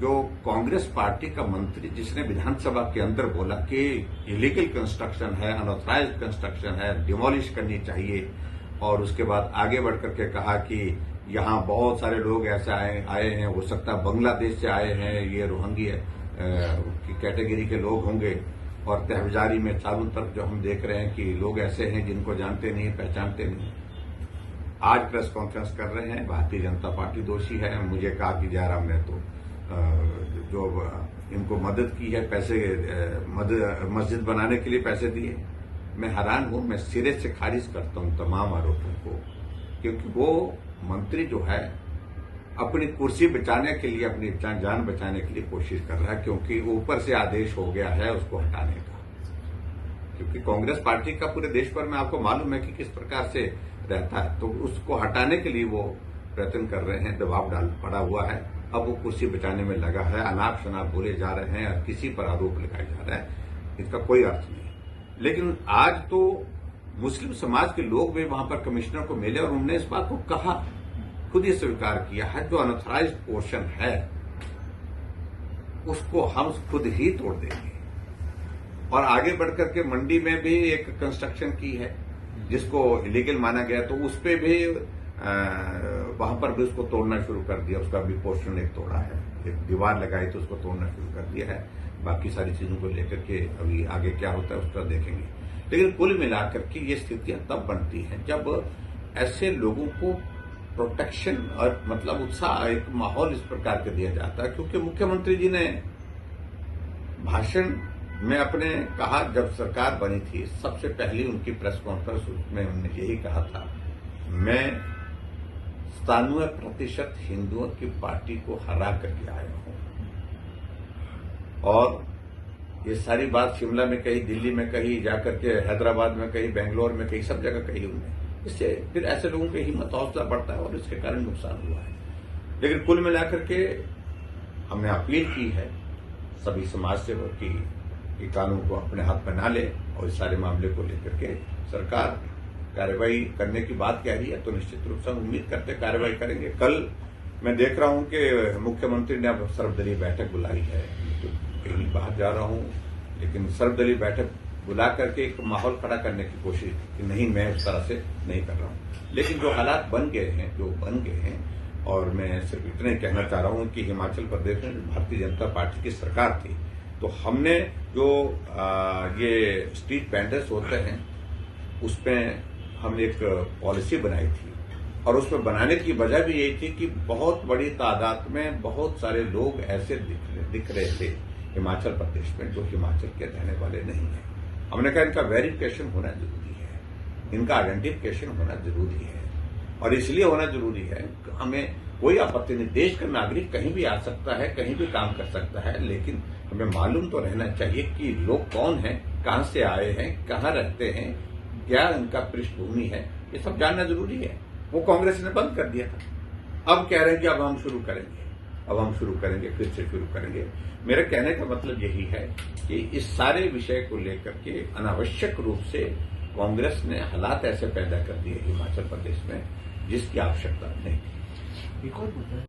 जो कांग्रेस पार्टी का मंत्री जिसने विधानसभा के अंदर बोला कि इलीगल कंस्ट्रक्शन है, अनऑथराइज्ड कंस्ट्रक्शन है, डिमोलिश करनी चाहिए, और उसके बाद आगे बढ़कर के कहा कि यहाँ बहुत सारे लोग ऐसे आए हैं, हो सकता है बांग्लादेश से आए हैं, ये रोहिंग्या की कैटेगरी के लोग होंगे, और तहजारी में चारों तरफ जो हम देख रहे हैं कि लोग ऐसे हैं जिनको जानते नहीं, पहचानते नहीं। आज प्रेस कॉन्फ्रेंस कर रहे हैं, भारतीय जनता पार्टी दोषी है। मुझे कहा कि जयराम ने तो जो इनको मदद की है, पैसे मस्जिद बनाने के लिए पैसे दिए। मैं हैरान हूं, मैं सिरे से खारिज करता हूं तमाम आरोपों को, क्योंकि वो मंत्री जो है अपनी कुर्सी बचाने के लिए, अपनी जान बचाने के लिए कोशिश कर रहा है, क्योंकि ऊपर से आदेश हो गया है उसको हटाने का। क्योंकि कांग्रेस पार्टी का पूरे देश भर में आपको मालूम है कि किस प्रकार से रहता है, तो उसको हटाने के लिए वो प्रयत्न कर रहे हैं, दबाव पड़ा हुआ है। अब वो कुर्सी बचाने में लगा है, अनाप शनाप बोले जा रहे हैं और किसी पर आरोप लगाए जा रहा है, इसका कोई अर्थ नहीं। लेकिन आज तो मुस्लिम समाज के लोग भी वहां पर कमिश्नर को मिले और उन्होंने इस बात को कहा, खुद ही स्वीकार किया है, जो अनऑथराइज्ड पोर्शन है उसको हम खुद ही तोड़ देंगे। और आगे बढ़कर के मंडी में भी एक कंस्ट्रक्शन की है जिसको इलीगल माना गया, तो उस पर भी वहां पर भी उसको तोड़ना शुरू कर दिया। उसका भी पोर्शन एक तोड़ा है, एक दीवार लगाई तो उसको तोड़ना शुरू कर दिया है। बाकी सारी चीजों को लेकर के अभी आगे क्या होता है उसका देखेंगे। लेकिन कुल मिलाकर के ये स्थितियां तब बनती हैं जब ऐसे लोगों को प्रोटेक्शन और मतलब उत्साह, एक माहौल इस प्रकार का दिया जाता है। क्योंकि मुख्यमंत्री जी ने भाषण में अपने कहा, जब सरकार बनी थी सबसे पहली उनकी प्रेस कॉन्फ्रेंस में उन्होंने यही कहा था, मैं 97% हिंदुओं की पार्टी को हरा करके आया हूं। और ये सारी बात शिमला में कही, दिल्ली में कही, जाकर के हैदराबाद में कही, बेंगलोर में कही, सब जगह कही उन्होंने। इससे फिर ऐसे लोगों की हिम्मत हौसला बढ़ता है और इसके कारण नुकसान हुआ है। लेकिन कुल मिलाकर के हमने अपील की है सभी समाज सेवक की कानून को अपने हाथ में ना ले और इस सारे मामले को लेकर के सरकार कार्रवाई करने की बात कह रही है, तो निश्चित रूप से हम उम्मीद करते कार्रवाई करेंगे। कल मैं देख रहा हूं कि मुख्यमंत्री ने अब सर्वदलीय बैठक बुलाई है, तो कहीं बाहर जा रहा हूं, लेकिन सर्वदलीय बैठक बुला करके एक माहौल खड़ा करने की कोशिश कि नहीं, मैं उस तरह से नहीं कर रहा हूं। लेकिन जो हालात बन गए हैं, और मैं सिर्फ इतना ही कहना चाह रहा हूं कि हिमाचल प्रदेश में भारतीय जनता पार्टी की सरकार थी, तो हमने जो ये स्ट्रीट वेंडर्स होते हैं उसमें हमने एक पॉलिसी बनाई थी, और उसमें बनाने की वजह भी यही थी कि बहुत बड़ी तादाद में बहुत सारे लोग ऐसे दिख रहे थे हिमाचल प्रदेश में जो हिमाचल के रहने वाले नहीं हैं। हमने कहा इनका वेरिफिकेशन होना जरूरी है, इनका आइडेंटिफिकेशन होना जरूरी है, और इसलिए होना जरूरी है कि हमें कोई आपत्ति नहीं, देश का नागरिक कहीं भी आ सकता है, कहीं भी काम कर सकता है, लेकिन हमें मालूम तो रहना चाहिए कि लोग कौन हैं, कहां से आए हैं, कहां रहते हैं, क्या इनका पृष्ठभूमि है, ये सब जानना जरूरी है। वो कांग्रेस ने बंद कर दिया था, अब कह रहे हैं कि अब हम शुरू करेंगे, फिर से शुरू करेंगे। मेरे कहने का मतलब यही है कि इस सारे विषय को लेकर के अनावश्यक रूप से कांग्रेस ने हालात ऐसे पैदा कर दिए हिमाचल प्रदेश में जिसकी आवश्यकता नहीं थी। एक और मुद्दा